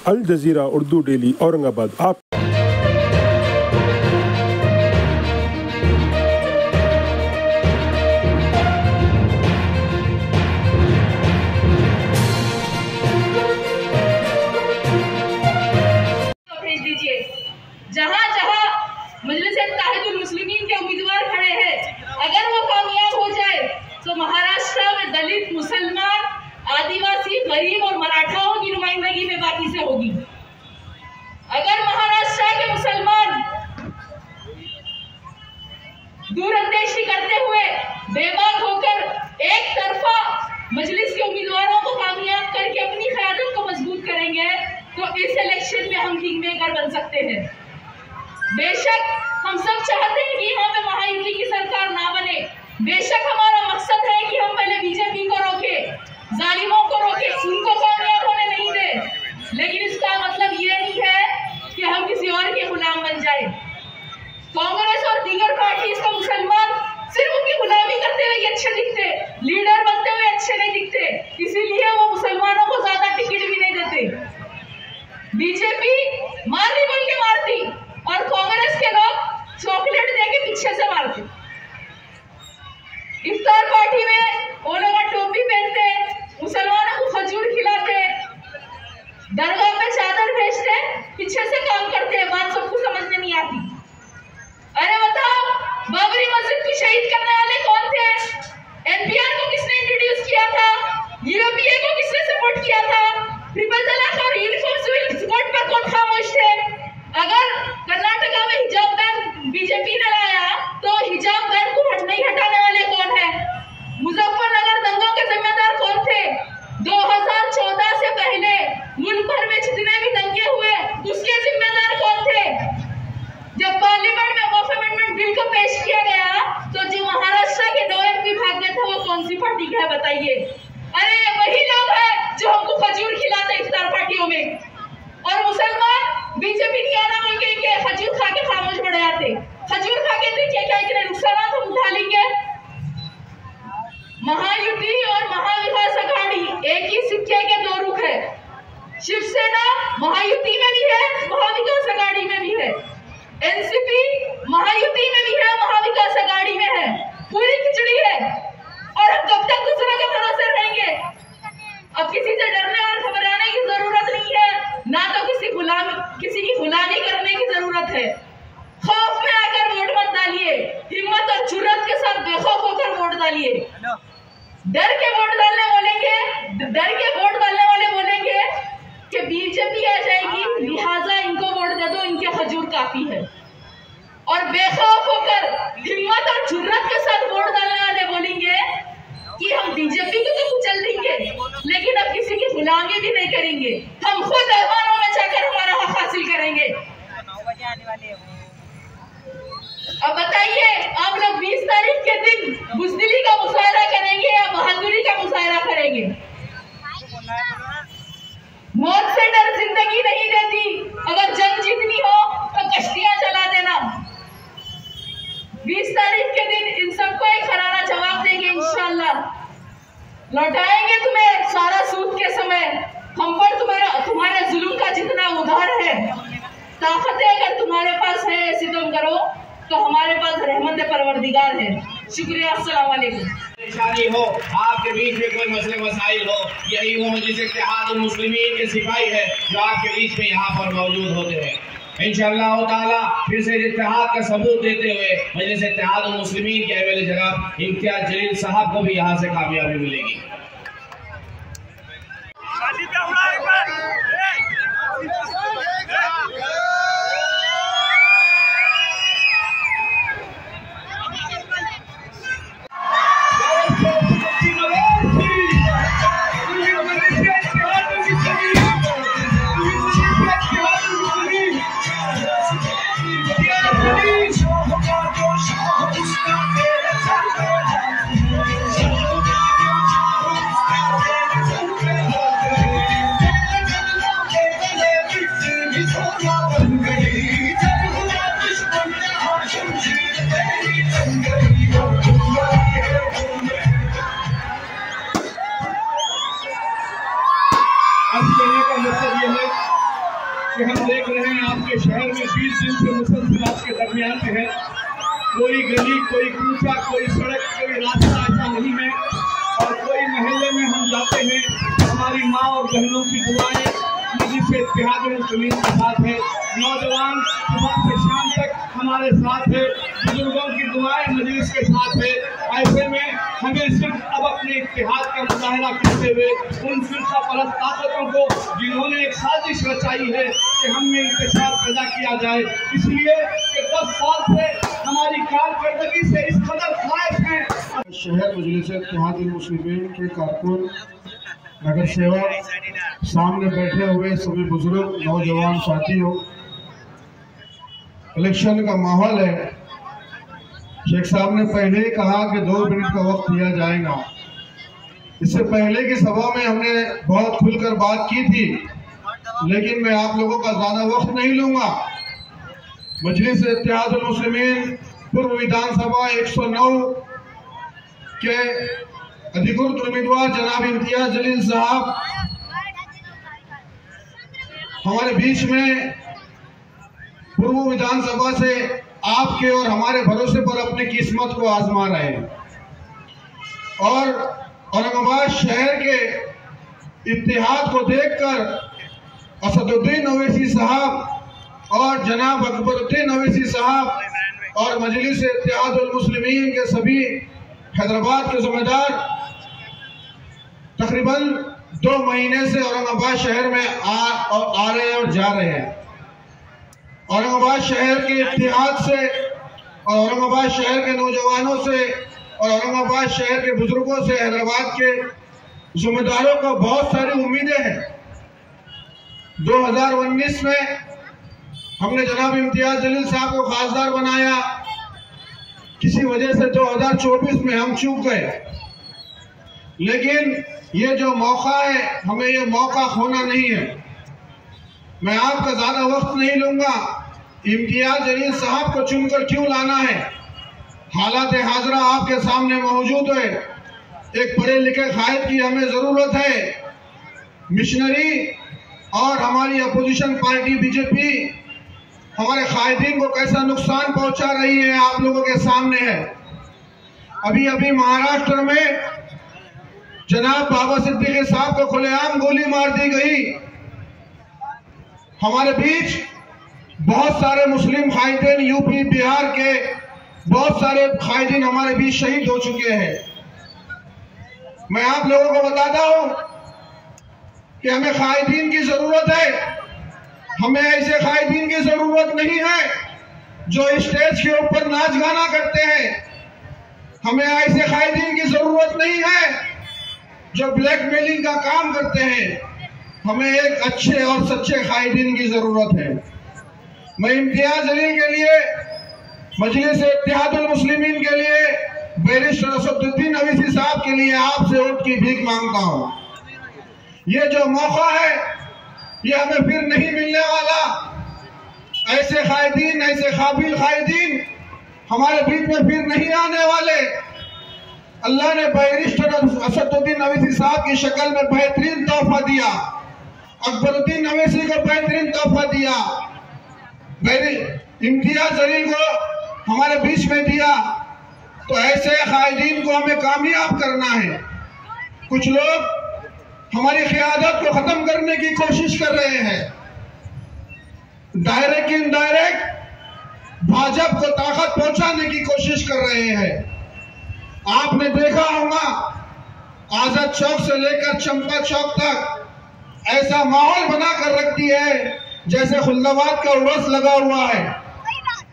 अल जजीरा Urdu daily Aurangabad. आप जहां जहां मजलिस-ए-इत्तेहादुल मुस्लिमीन के उम्मीदवार खड़े हैं, अगर वो कामयाब हो जाए तो महाराष्ट्र में दलित, मुसलमान, आदिवासी, गरीब और मराठाओं की नुमाइंदगी में बाकी से होगी। अगर महाराष्ट्र के मुसलमान दूरंदेशी करते हुए बेबाक होकर एक तरफा मजलिस के उम्मीदवारों को कामयाब करके अपनी क़यादत को मजबूत करेंगे तो इस इलेक्शन में हम किंग मेकर बन सकते हैं। बेशक हम सब चाहते हैं कि यहाँ पे महायुति की सरकार ना बने। बेशक हमारा मकसद है कि हम पहले बीजेपी को रोके, जालिमों को रोके, उनको कामयाब होने नहीं दे। लेकिन इसका मतलब ये नहीं है कि हम किसी और के गुलाम बन जाए। कांग्रेस और दीगर पार्टी को मुसलमान सिर्फ उनकी गुलामी करते हुए अच्छे दिखते, लीडर बनते हुए अच्छे नहीं दिखते, इसीलिए वो मुसलमानों को ज्यादा टिकट भी नहीं देते। बीजेपी मारनी बोल के मारती और कांग्रेस के लोग चॉकलेट देके पीछे से मारते। इफ्तार पार्टी में वो लोग टोपी पहनते, मुसलमानों को खजूर खिलाते, दरगाह पे चादर भेजते, पीछे से काम करते हैं। बात सबको समझ में नहीं आती। अरे बताओ, बाबरी मस्जिद को शहीद करने वाले कौन थे? एनपीआर को किसने इंट्रोड्यूस किया था? यूरोपीए को किसने सपोर्ट किया था? ट्रिपल तलाक और यूनिफॉर्म सिविल कोड पर कौन खामोश थे? अगर कर्नाटका में हिजाब बैन बीजेपी ने लाया तो हिजाब बैन को नहीं हटाने वाले कौन है? मुजफ्फरनगर दंगों के जिम्मेदार कौन थे? 2014 से पहले मुल्क भर में जितने भी दंगे हुए उसके जिम्मेदार कौन थे? जब पार्लियामेंट में वक्फ अमेंडमेंट बिल को पेश किया गया तो जो महाराष्ट्र के 2 MP भाग गए थे वो कौन सी पार्टी के है बताइए? अरे वही लोग हैं जो हमको खजूर खिलाते इफ्तार पार्टियों में। और मुसलमान बीजेपी क्या नाम बोल के खजूर खा के खामोश बढ़ जाते। खजूर खा के तो क्या इतने नुकसान हम उठा लेंगे। महायुति और महाविकास अघाड़ी एक ही सिक्के के 2 रुख है। शिवसेना महायुति में भी है, महाविकास अघाड़ी में भी है। एनसीपी महायुति में भी है, महाविकास अघाड़ी में है। पूरी खिचड़ी है। और हम कब तक दूसरों के भरोसे रहेंगे? अब किसी से डरने और घबराने की जरूरत नहीं है, ना तो किसी की गुलामी करने की जरूरत है। खौफ में आकर वोट मत डालिए, हिम्मत और जुर्रत के साथ बेखौफ होकर वोट डालिए। डर के वोट डालने वाले बोलेंगे कि बीजेपी आ जाएगी, लिहाजा इनको वोट दे दो, इनके खजूर काफी है। और बेखौफ होकर हिम्मत और जुर्रत के साथ वोट डालने वाले बोलेंगे कि हम बीजेपी को तो कुचल देंगे, लेकिन अब किसी की गुलामी भी नहीं करेंगे, हम खुद ऐवानों में जाकर हमारा हक हासिल करेंगे। अब बताइए, आप लोग 20 तारीख के दिन बुज़दिली का मुजाहरा करेंगे या बहादुरी का मुजाहरा करेंगे? मौत से डर जिंदगी नहीं देती। अगर जंग जीतनी हो तो कश्तियां चला देना। 20 तारीख के दिन इन सबको एक करारा जवाब देंगे इंशाअल्लाह। लौटाएंगे तुम्हें सारा सूद के समय। हम पर तुम्हारे जुल्म का जितना उधार है, ताकतें अगर तुम्हारे पास है सितम करो तो हमारे पास रहमत परवरदिगार है। शुक्रिया, अस्सलाम वालेकुम। परेशानी हो, आपके बीच में कोई मसले मसाइल हो, यही वो मजलिस-ए-इत्तेहादुल मुस्लिमीन के सिपाही है जो आपके बीच में यहाँ पर मौजूद होते हैं। इंशाअल्लाह ताला फिर से इत्तेहाद का सबूत देते हुए मजलिस-ए-इत्तेहादुल मुस्लिमीन के एमएलए जनाब इम्तियाज जलील साहब को भी यहाँ से कामयाबी मिलेगी। कि हम देख रहे हैं आपके शहर में 20 दिन से मुसलसल आपके दरमियान में है। कोई गली, कोई कूचा, कोई सड़क, कोई रास्ता ऐसा नहीं है। और कोई मोहल्ले में हम जाते हैं, हमारी माँ और बहनों की दुआएं जिससे इत्तेहादुल मुस्लिमीन के साथ है। नौजवान सुबह से शाम तक हमारे साथ है, बुजुर्गों की दुआएं मजलिस के साथ है। ऐसे में हमें सिर्फ अब अपने इत्तेहाद का मुजाहरा करते हुए उन फिरका परस्त ताकतों को जिन्होंने एक साजिश रचाई है कि हम में इंतशार पैदा किया जाए, इसलिए कि 10 साल से हमारी कारकर्दगी से इस कदर खाइफ हैं। शहर मजलिस इत्तेहादुल मुस्लिमीन के कारकुन, नगर सेवक, सामने बैठे हुए सभी बुजुर्ग, नौजवान साथियों, इलेक्शन का माहौल है। शेख साहब ने पहले ही कहा कि 2 मिनट का वक्त दिया जाएगा। इससे पहले की सभा में हमने बहुत खुलकर बात की थी, लेकिन मैं आप लोगों का ज्यादा वक्त नहीं लूंगा। मजलिस इत्तेहादुल मुस्लिमीन पूर्व विधानसभा 109 के अधिकृत उम्मीदवार जनाब इम्तियाज जलील साहब हमारे बीच में पूर्व विधानसभा से आपके और हमारे भरोसे पर अपनी किस्मत को आजमा रहे हैं। और औरंगाबाद शहर के इत्तेहाद को देखकर असदुद्दीन ओवैसी साहब और जनाब अकबरुद्दीन ओवैसी साहब और मजलिस इत्तेहादुल मुस्लिमीन के सभी हैदराबाद के जिम्मेदार तकरीबन 2 महीने से औरंगाबाद शहर में आ रहे हैं और जा रहे हैं। औरंगाबाद शहर के इत्तेहाद से और औरंगाबाद शहर के नौजवानों से और औरंगाबाद शहर के बुजुर्गों से, हैदराबाद के जिम्मेदारों को बहुत सारी उम्मीदें हैं। 2019 में हमने जनाब इम्तियाज जलील साहब को खासदार बनाया, किसी वजह से 2024 में हम चूक गए। लेकिन ये जो मौका है, हमें ये मौका खोना नहीं है। मैं आपका ज्यादा वक्त नहीं लूंगा। इम्तियाज जलील साहब को चुनकर क्यों लाना है? हालात हाजरा आपके सामने मौजूद है। एक पढ़े लिखे कायद की हमें जरूरत है। मिशनरी और हमारी अपोजिशन पार्टी बीजेपी हमारे कायदीन को कैसा नुकसान पहुंचा रही है आप लोगों के सामने है। अभी अभी महाराष्ट्र में जनाब बाबा सिद्दीकी साहब को खुलेआम गोली मार दी गई। हमारे बीच बहुत सारे मुस्लिम कायदीन, यूपी बिहार के बहुत सारे कायदीन हमारे बीच शहीद हो चुके हैं। मैं आप लोगों को बताता हूं कि हमें कायदीन की जरूरत है। हमें ऐसे कायदीन की जरूरत नहीं है जो स्टेज के ऊपर नाच गाना करते हैं। हमें ऐसे कायदीन की जरूरत नहीं है जो ब्लैकमेलिंग का काम करते हैं। हमें एक अच्छे और सच्चे कायदीन की जरूरत है। मैं इम्तियाज जलील के लिए, मजलिस इत्तेहादुल मुस्लिमीन के लिए, बैरिस्टर असदुद्दीन ओवैसी साहब के लिए आपसे वोट की भीख मांगता हूं। ये जो मौका है ये हमें फिर नहीं मिलने वाला। ऐसे कायदीन, ऐसे काबिल कायदीन हमारे बीच में फिर नहीं आने वाले। अल्लाह ने बैरिस्टर असदुद्दीन ओवैसी साहब की शक्ल में बेहतरीन तोहफा दिया, अकबरुद्दीन ओवैसी को बेहतरीन तोहफा दिया, इम्तियाज जलील को हमारे बीच में दिया। तो ऐसे कायदीन को हमें कामयाब करना है। कुछ लोग हमारी क़यादत को खत्म करने की कोशिश कर रहे हैं। डायरेक्ट इनडायरेक्ट भाजपा को ताकत पहुंचाने की कोशिश कर रहे हैं। आपने देखा होगा आजाद चौक से लेकर चंपा चौक तक ऐसा माहौल बनाकर रख दिया है जैसे खुल्दाबाद का उर्स लगा हुआ है।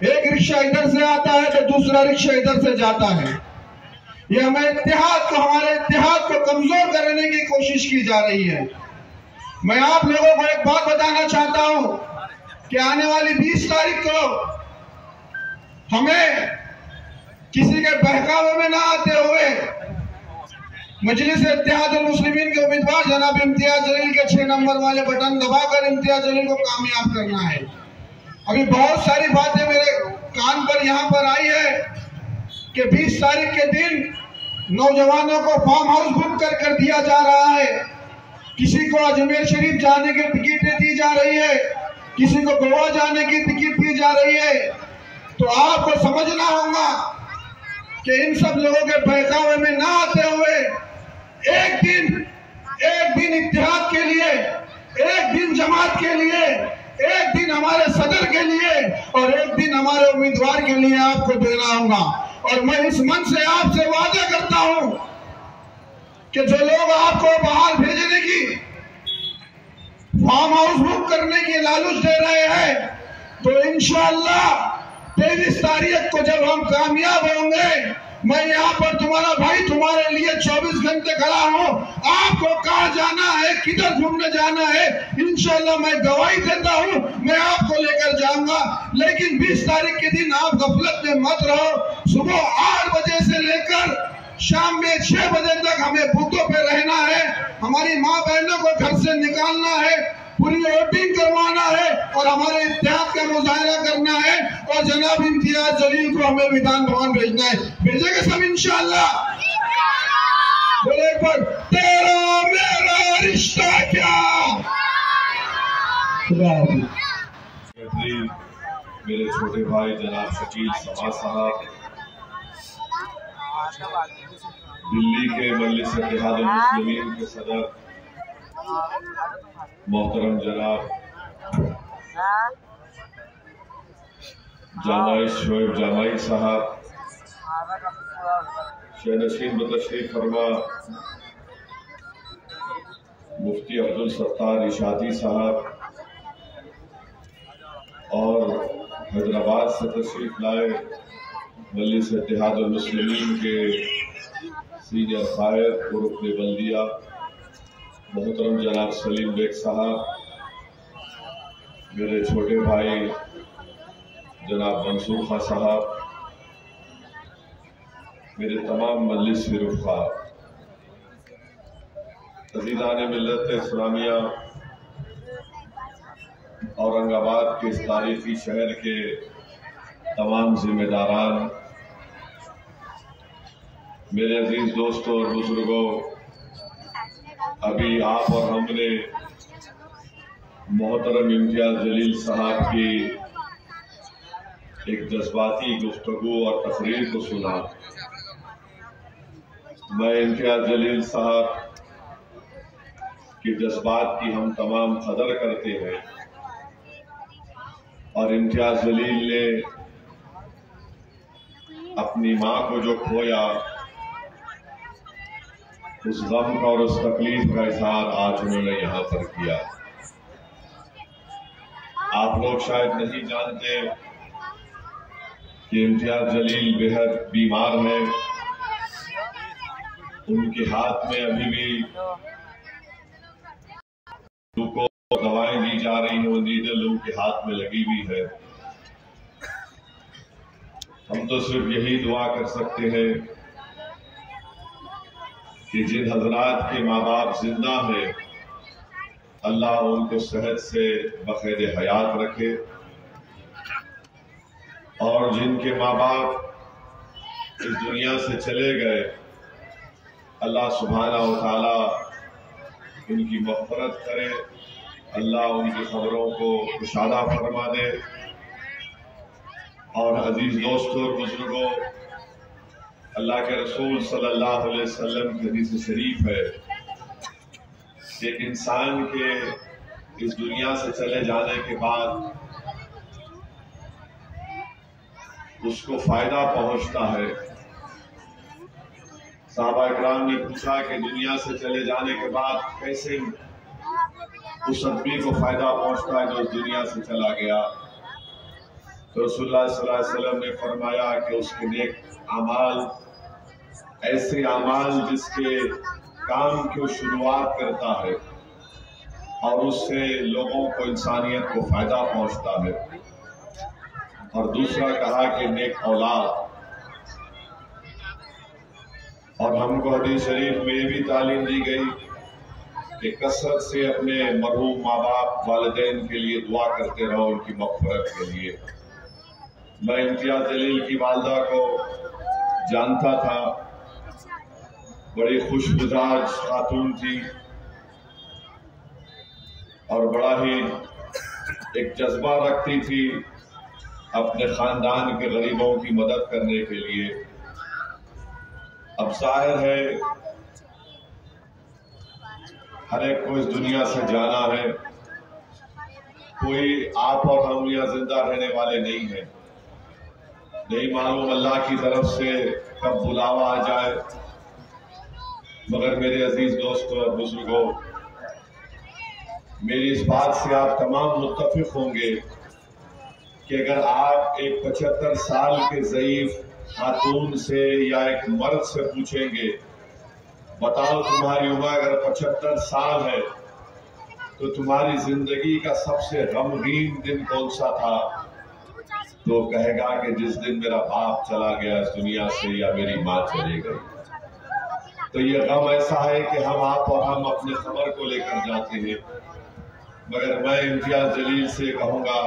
एक रिक्शा इधर से आता है तो दूसरा रिक्शा इधर से जाता है। ये हमें इत्तेहाद को, हमारे इत्तेहाद को कमजोर करने की कोशिश की जा रही है। मैं आप लोगों को एक बात बताना चाहता हूं कि आने वाली 20 तारीख को हमें किसी के बहकावे में ना आते हुए मजलिस इत्तेहादुल मुस्लिमीन के उम्मीदवार जनाब इम्तियाज जलील के 6 नंबर वाले बटन दबाकर इम्तियाज जलील को कामयाब करना है। अभी बहुत सारी बातें मेरे कान पर यहाँ पर आई है कि 20 तारीख के दिन नौजवानों को फार्म हाउस बुक कर दिया जा रहा है। किसी को अजमेर शरीफ जाने की टिकटें दी जा रही है, किसी को गोवा जाने की टिकट दी जा रही है, तो आपको समझना होगा कि इन सब लोगों के बहकावे में ना आते हुए एक दिन इत्तेहाद के लिए, एक दिन जमात के लिए, एक दिन हमारे सदर के लिए और एक दिन हमारे उम्मीदवार के लिए आपको देना होगा। और मैं इस मन से आपसे वादा करता हूं कि जो लोग आपको बाहर भेजने की, फार्म हाउस बुक करने की लालच दे रहे हैं, तो इंशाअल्लाह 23 तारीख को जब हम कामयाब होंगे, मैं यहाँ पर तुम्हारा भाई तुम्हारे लिए 24 घंटे खड़ा हूँ। आपको कहाँ जाना है, किधर घूमने जाना है, इंशाल्लाह मैं गवाही देता हूँ, मैं आपको लेकर जाऊंगा। लेकिन 20 तारीख के दिन आप गफलत में मत रहो। सुबह 8 बजे से लेकर शाम में 6 बजे तक हमें बूथों पे रहना है, हमारी माँ बहनों को घर से निकालना है, पूरी वोटिंग करवाना है और हमारे इत्तेहाद का मुजाहरा करना है। और जनाब इम्तियाज जलील को हमें विधान भवन भेजना है। भेजेंगे सब इंशाअल्लाह। बोले पर तेरा मेरा रिश्ता क्या। मेरे छोटे भाई जनाब शकील समा साहब, दिल्ली के मजलिस इत्तेहादुल मुस्लिमीन के सदर मोहतरम जनाब जामाई शोएब जामाई साहब, शहनशीन बतशरीफ फरमा मुफ्ती अब्दुल सत्तार इशादी साहब और हैदराबाद से तशरीफ लाए मजलिस इत्तेहादुल मुस्लिमीन के सीनियर कायद और रुकने बल्दिया मोहतरम जनाब सलीम बेग साहब, मेरे छोटे भाई जनाब मंसूर खां साहब, मेरे तमाम मजलिस के रुफ़ा, अज़ीज़ान मिल्लत इस्लामिया, औरंगाबाद के इस तारीखी शहर के तमाम जिम्मेदारान, मेरे अजीज दोस्तों और बुजुर्गों, अभी आप और हमने मोहतरम इम्तियाज जलील साहब की एक जज्बाती गुफ्तगू और तकरीर को सुना। मैं इम्तियाज जलील साहब के जज्बात की हम तमाम कदर करते हैं और इम्तियाज जलील ने अपनी माँ को जो खोया, उस गम का और उस तकलीफ का इजहार आज उन्होंने यहाँ पर किया। आप लोग शायद नहीं जानते कि इम्तियाज जलील बेहद बीमार हैं। उनके हाथ में अभी भी उनको दवाएं दी जा रही हैं, वो नीडल उनके हाथ में लगी हुई है। हम तो सिर्फ यही दुआ कर सकते हैं कि जिन हजरात के माँ बाप जिंदा हैं, अल्लाह उनको सेहत से बखैर हयात रखे और जिनके माँ बाप इस दुनिया से चले गए, अल्लाह सुब्हानहू व तआला उनकी मग़फ़िरत करे, अल्लाह उनकी खबरों को कुशादा फरमा दे। और अजीज दोस्तों और बुजुर्गों, अल्लाह के रसूल सल्लल्लाहु अलैहि वसल्लम की हदीस शरीफ है कि एक इंसान के इस दुनिया से चले जाने के बाद उसको फायदा पहुंचता है। सहाबा इकराम ने पूछा कि दुनिया से चले जाने के बाद कैसे उस आदमी को फायदा पहुंचता है जो इस दुनिया से चला गया। तो रसूलुल्लाह सल्लल्लाहु अलैहि वसल्लम ने फरमाया कि उसके नेक अमाल, ऐसे अमाल जिसके काम की शुरुआत करता है और उससे लोगों को, इंसानियत को फायदा पहुंचता है। और दूसरा कहा कि नेक औलाद। और हमको हदीस शरीफ में भी तालीम दी गई कि कसरत से अपने मरहूम माँ बाप वालिदैन के लिए दुआ करते रहो, उनकी मग़फ़िरत के लिए। मैं इम्तियाज जलील की वालदा को जानता था, बड़ी खुशमिजाज खातून थी और बड़ा ही एक जज्बा रखती थी अपने खानदान के गरीबों की मदद करने के लिए। अब जाहिर है हर एक को इस दुनिया से जाना है, कोई आप और हम यहाँ जिंदा रहने वाले नहीं है। नहीं मालूम अल्लाह की तरफ से कब बुलावा आ जाए। मगर मेरे अजीज दोस्तों और बुजुर्गों, मेरी इस बात से आप तमाम मुत्तफिक होंगे कि अगर आप एक 75 साल के ज़ईफ खातून से या एक मर्द से पूछेंगे, बताओ तुम्हारी उम्र अगर 75 साल है तो तुम्हारी जिंदगी का सबसे गमगीन दिन कौन सा था, तो कहेगा कि जिस दिन मेरा बाप चला गया इस दुनिया से या मेरी माँ चली गई। तो ये गम ऐसा है कि हम आप और हम अपने खबर को लेकर जाते हैं। मगर मैं इम्तियाज जलील से कहूंगा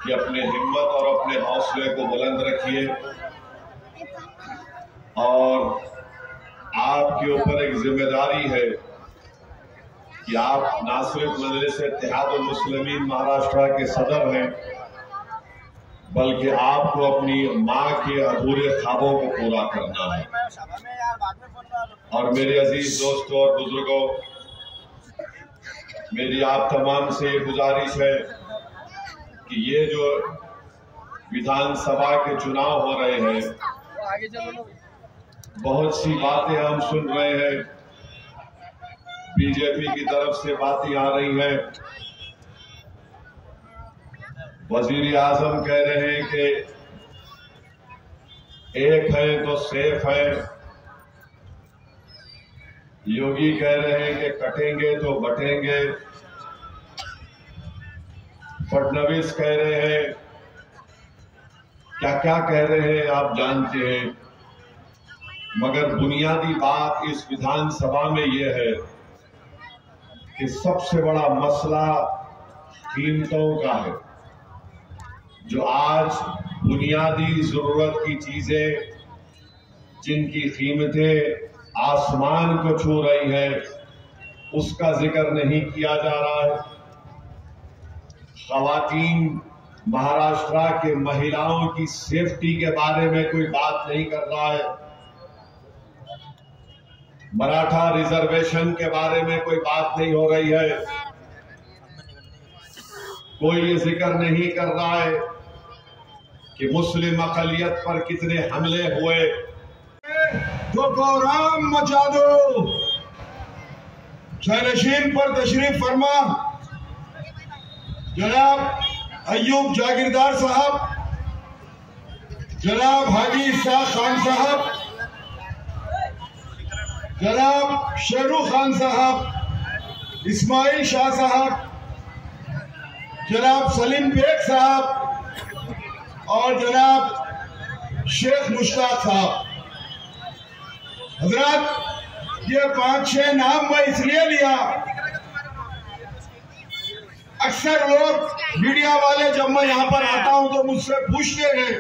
कि अपने हिम्मत और अपने हौसले को बुलंद रखिए और आपके ऊपर एक जिम्मेदारी है कि आप ना सिर्फ मजलिस इत्तेहादुल मुस्लिमीन महाराष्ट्र के सदर हैं, बल्कि आपको अपनी माँ के अधूरे ख्वाबों को पूरा करना है। और मेरे अजीज दोस्तों और बुजुर्गों, मेरी आप तमाम से गुजारिश है कि ये जो विधानसभा के चुनाव हो रहे हैं, बहुत सी बातें हम सुन रहे हैं, बीजेपी की तरफ से बातें आ रही हैं। वजीर आजम कह रहे हैं कि एक है तो सेफ है, योगी कह रहे हैं कि कटेंगे तो बटेंगे, फडणवीस कह रहे हैं, क्या क्या कह रहे हैं आप जानते हैं। मगर बुनियादी बात इस विधानसभा में यह है कि सबसे बड़ा मसला कीमतों का है। जो आज बुनियादी जरूरत की चीजें जिनकी कीमतें आसमान को छू रही है, उसका जिक्र नहीं किया जा रहा है। खवातीन महाराष्ट्र के महिलाओं की सेफ्टी के बारे में कोई बात नहीं कर रहा है। मराठा रिजर्वेशन के बारे में कोई बात नहीं हो रही है। कोई ये जिक्र नहीं कर रहा है कि मुस्लिम अक़लियत पर कितने हमले हुए। तो गौराम मचा दो। शहनशीन पर तशरीफ फरमा जनाब अय्यूब जागीरदार साहब, जनाब हाजी इसाक खान साहब, जनाब शेरू खान साहब, इस्माइल शाह साहब, जनाब सलीम बेग साहब और जनाब शेख मुश्ताक साहब। हजरत, ये 5-6 नाम मैं इसलिए लिया, अक्सर लोग मीडिया वाले जब मैं यहाँ पर आता हूँ तो मुझसे पूछते हैं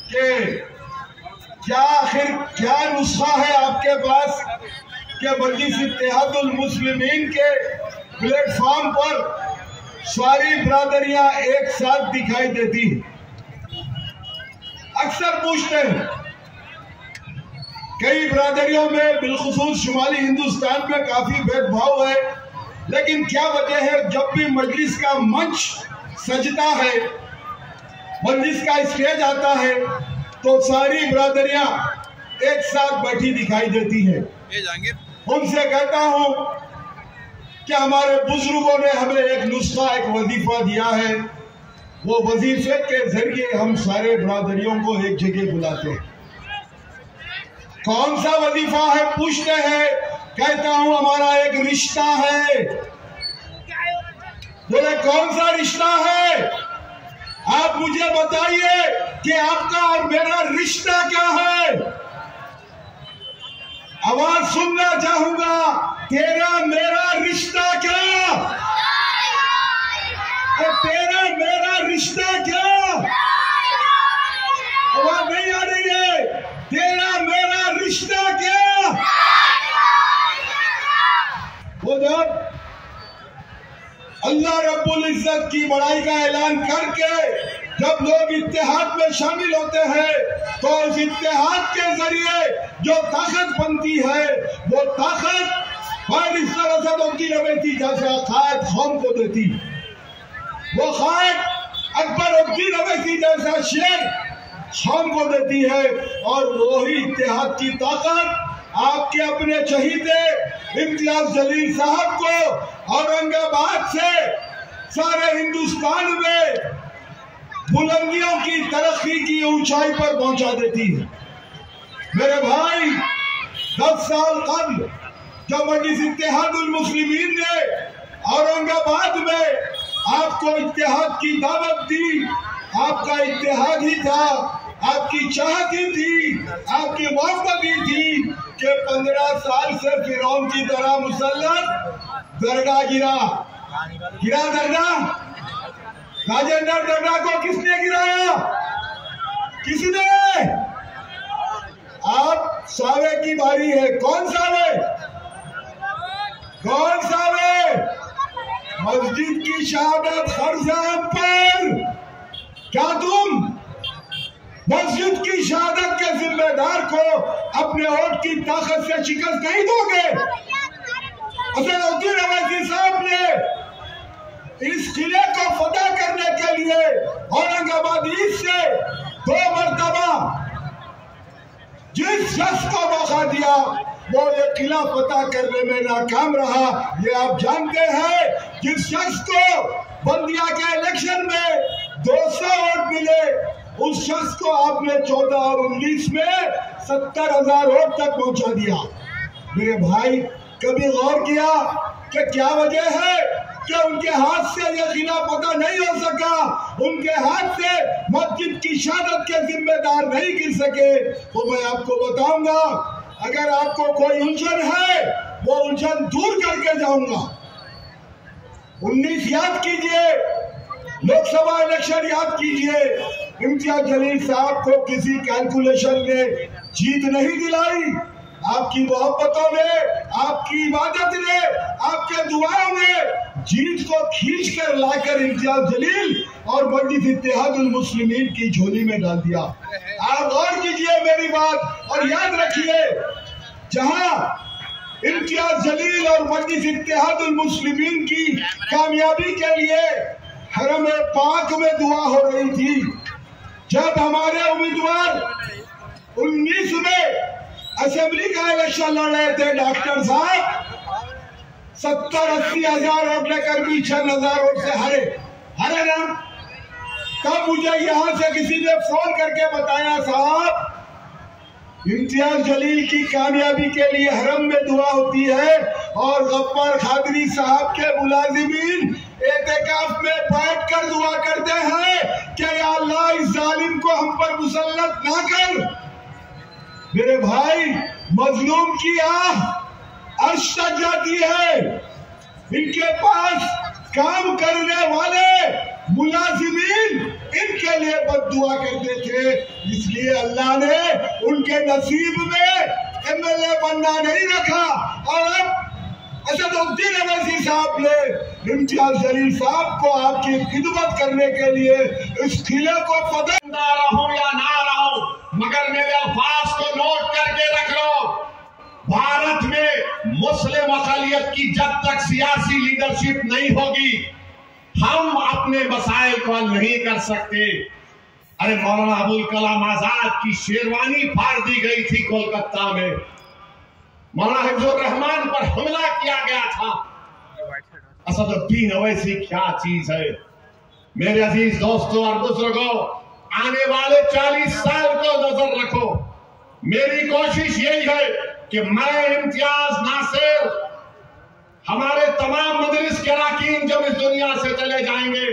कि क्या आखिर क्या नुस्खा है आपके पास कि मजलिस इत्तेहादुल मुस्लिमीन के प्लेटफॉर्म पर सारी बिरादरियां एक साथ दिखाई देती हैं। अक्सर पूछते हैं। कई बिरादरियों में बिलखुसूस शुमाली हिंदुस्तान में काफी भेदभाव है, लेकिन क्या वजह है जब भी मजलिस का मंच सजता है, मजलिस का स्टेज आता है, तो सारी बिरादरियां एक साथ बैठी दिखाई देती है। उनसे कहता हूं कि हमारे बुजुर्गों ने हमें एक नुस्खा, एक वजीफा दिया है। वो वजीफे के जरिए हम सारे बिरादरियों को एक जगह बुलाते हैं। कौन सा वजीफा है पूछते हैं। कहता हूं हमारा एक रिश्ता है। बोले कौन सा रिश्ता है? आप मुझे बताइए कि आपका और मेरा रिश्ता क्या है। आवाज सुनना चाहूंगा, तेरा मेरा रिश्ता क्या? तेरा मेरा रिश्ता क्या? आवाज नहीं आ रही है। तेरा मेरा रिश्ता क्या? वो जब अल्लाह रब्बुल इज्जत की बड़ाई का ऐलान करके जब लोग इत्तेहाद में शामिल होते हैं तो उस इत्तेहाद के जरिए जो ताकत बनती है वो ताकत बैरिस्टर असदुद्दीन अवैसी जैसा कायद कौम को देती, वो कायद अकबरुद्दीन अवैसी जैसा शेर कौम को देती है। और वही इत्तेहाद की ताकत आपके अपने शहीदे इम्तियाज जलील साहब को औरंगाबाद से सारे हिंदुस्तान में बुलंदियों की तरक्की की ऊंचाई पर पहुंचा देती है। मेरे भाई 10 साल कबल जब मजलिस इत्तेहादुल मुस्लिमीन ने औरंगाबाद में आपको इत्तेहाद की दावत दी, आपका इत्तेहाद ही था, आपकी चाहत ही थी, आपकी मोहब्बत ही थी कि 15 साल से फिरौन की तरह मुसल्लत दरगाह गिरा दरगाह। राजेंद्र दरगाह को किसने गिराया? किसने? आप सावे की बारी है। कौन सावे? कौन सावे? मस्जिद की शहादत हर पर क्या तुम मस्जिद की शहादत के जिम्मेदार को अपने वोट की ताकत से शिकस्त नहीं दोगे? असदुद्दीन अवैसी साहब ने इस किले को फतह करने के लिए औरंगाबाद ईस्ट से 2 मरतबा जिस शख्स को मौका दिया वो ये किला फतह करने में नाकाम रहा। ये आप जानते हैं, जिस शख्स को बल्दिया के इलेक्शन में 200 वोट मिले उस शख्स को आपने 14 और 19 में 70,000 वोट तक पहुंचा दिया। मेरे भाई कभी गौर किया कि क्या वजह है कि उनके हाथ से यह किला फतह नहीं हो सका, उनके हाथ से मस्जिद की शहादत के जिम्मेदार नहीं गिर सके? तो मैं आपको बताऊंगा, अगर आपको कोई उलझन है वो उलझन दूर करके जाऊंगा। 19 याद कीजिए, लोकसभा इलेक्शन याद कीजिए, इम्तियाज जलील साहब को किसी कैलकुलेशन ने जीत नहीं दिलाई। आपकी मोहब्बतों ने, आपकी इबादत ने, आपके दुआओं ने जीत को खींच कर लाकर इम्तियाज जलील और मजलिस इत्तेहादुल मुस्लिमीन की झोली में डाल दिया। आप गौर कीजिए मेरी बात और याद रखिए, जहां इम्तियाज जलील और मजलिस इत्तेहादुल मुस्लिमीन की कामयाबी के लिए हरम पाक में दुआ हो रही थी, जब हमारे उम्मीदवार 19 में असेंबली का इलेक्शन लड़ रहे थे, डॉक्टर साहब 70-80 हजार वोट लेकर भी 6,000 वोट से हरे ना। तब मुझे यहां से किसी ने फोन करके बताया, साहब इम्तियाज जलील की कामयाबी के लिए हरम में दुआ होती है और गफ्फार कादरी साहब के मुलाजिमीन एतेकाफ में बैठ कर दुआ करते हैं कि या अल्लाह इस जालिम को हम पर मुसल्लत ना कर। मेरे भाई, मजलूम की आह अर्श तक जाती है। इनके पास काम करने वाले मुलाजिमीन इनके लिए बद्दुआ करते थे, इसलिए अल्लाह ने उनके नसीब में MLA बनना नहीं रखा। और अब असदुद्दीन अवैसी साहब ने इम्तियाज जलील साहब को आपकी खिदमत करने के लिए इस किले को फतह रहो या ना रहो, मगर मेरे अल्फाज को नोट करके रख लो। भारत में मुस्लिम अक़लियत की जब तक सियासी लीडरशिप नहीं होगी, हम अपने मसाइल को हल नहीं कर सकते। अरे मौलाना अबुल कलाम आजाद की शेरवानी फाड़ दी गई थी कोलकाता में, मौलाना हिफ्जुर रहमान पर हमला किया गया था। असदुद्दीन अवैसी क्या चीज है? मेरे अजीज दोस्तों और बुजुर्गों, आने वाले 40 साल को नजर रखो। मेरी कोशिश यही है कि मैं, इम्तियाज, नासिर, हमारे तमाम मजलिस के अरकान जब इस दुनिया से चले जाएंगे,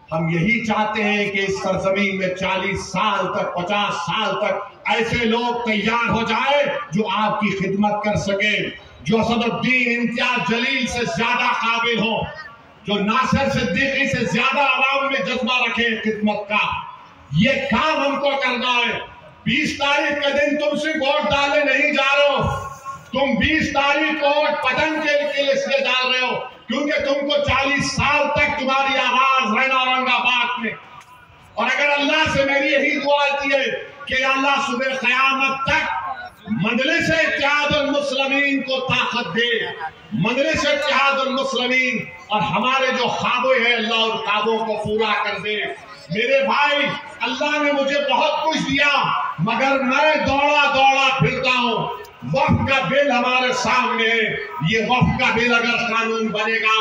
हम यही चाहते हैं कि इस सरजमीन में 40 साल तक, 50 साल तक ऐसे लोग तैयार हो जाए जो आपकी खिदमत कर सके, जो असदुद्दीन इम्तियाज जलील से ज्यादा काबिल हो, जो नासिर सिद्दीकी से ज्यादा आवाम में जज्बा रखे खिदमत का। ये काम हमको करना है। 20 तारीख के दिन तुम सिर्फ वोट डालने नहीं जा रहे हो, तुम 20 तारीख को पतंग के लिए इसलिए डाल रहे हो क्योंकि तुमको 40 साल तक तुम्हारी आवाज रहना औरंगाबाद में। और अगर अल्लाह से मेरी यही दुआ आती है कि अल्लाह सुबह क़यामत तक मजलिस इत्तेहादुल मुस्लिमीन को ताकत दे, मजलिस इत्तेहादुल मुस्लिमीन, और हमारे जो ख्वाबे हैं अल्लाह उन ख्वाबों को पूरा कर दे। मेरे भाई, अल्लाह ने मुझे बहुत कुछ दिया मगर मैं दौड़ा दौड़ा फिरता हूँ। वक्फ का बिल हमारे सामने है, ये वक्फ का बिल अगर कानून बनेगा,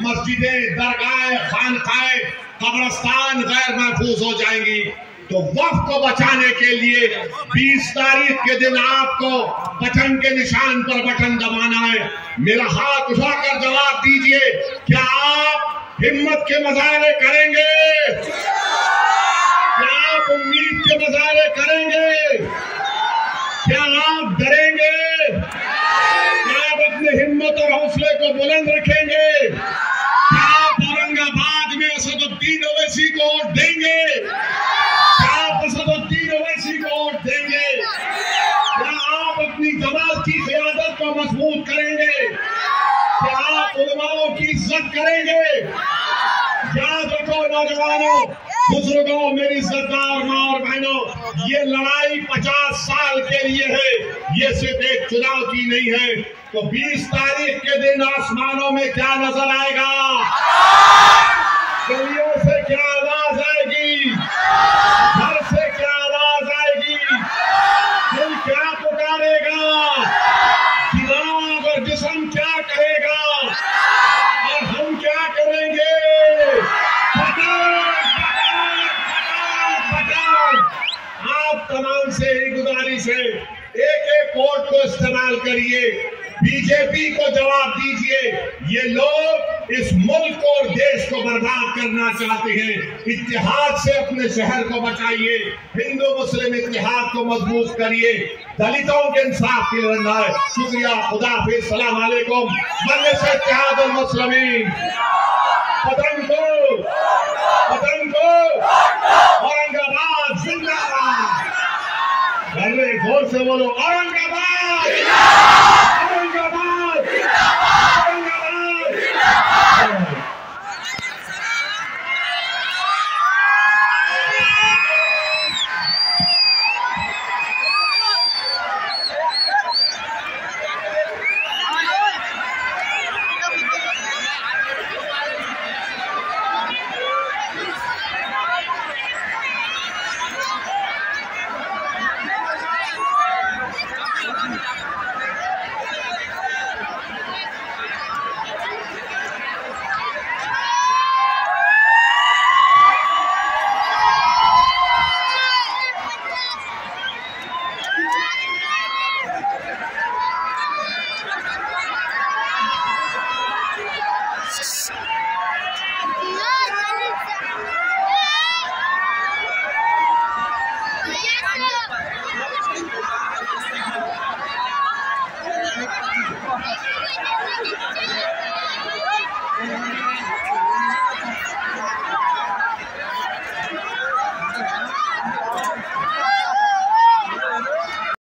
मस्जिदें, दरगाहें, खानकाएं, कब्रिस्तान गैर महफूज हो जाएंगी। तो वक्फ को बचाने के लिए 20 तारीख के दिन आपको बटन के निशान पर बटन दबाना है। मेरा हाथ उठाकर जवाब दीजिए, क्या आप हिम्मत के मुजाहरे करेंगे? क्या आप उम्मीद के मुजाहरे करेंगे? क्या आप डरेंगे? क्या आप अपने हिम्मत और हौसले को बुलंद रखेंगे? क्या आप औरंगाबाद में असदुद्दीन ओवैसी को वोट देंगे? क्या आप असदुद्दीन ओवैसी को वोट देंगे? क्या आप अपनी जमात की क़यादत को मजबूत करेंगे? क्या आप उलमाओं की इज्जत करेंगे? याद रखो नौजवानों, बुजुर्गों, मेरी सरदार माँ और बहनों, ये लड़ाई 50 साल के लिए है, ये सिर्फ एक चुनाव की नहीं है। तो 20 तारीख के दिन आसमानों में क्या नजर आएगा? गलियों से क्या आवाज आएगी? घर से क्या आवाज आएगी? दिल क्या पुकारेगा? दिमाग और जिस्म क्या करेगा? और हम क्या करेंगे? आप तमाम से ही गुजारिश है, एक एक वोट को इस्तेमाल करिए, बीजेपी को जवाब दीजिए। ये लोग इस मुल्क और देश को बर्बाद करना चाहते हैं। इत्तेहाद से अपने शहर को बचाइए, हिंदू मुस्लिम इत्तेहाद को मजबूत करिए, दलितों के इंसाफ के लिए लड़ना है। शुक्रिया, खुदा हाफिज़, सलाम अलैकुम। मजलिस इत्तेहादुल मुस्लिमीन, पतंग को औरंगाबाद जिंदाबाद। जोर से बोलो, औरंगाबाद।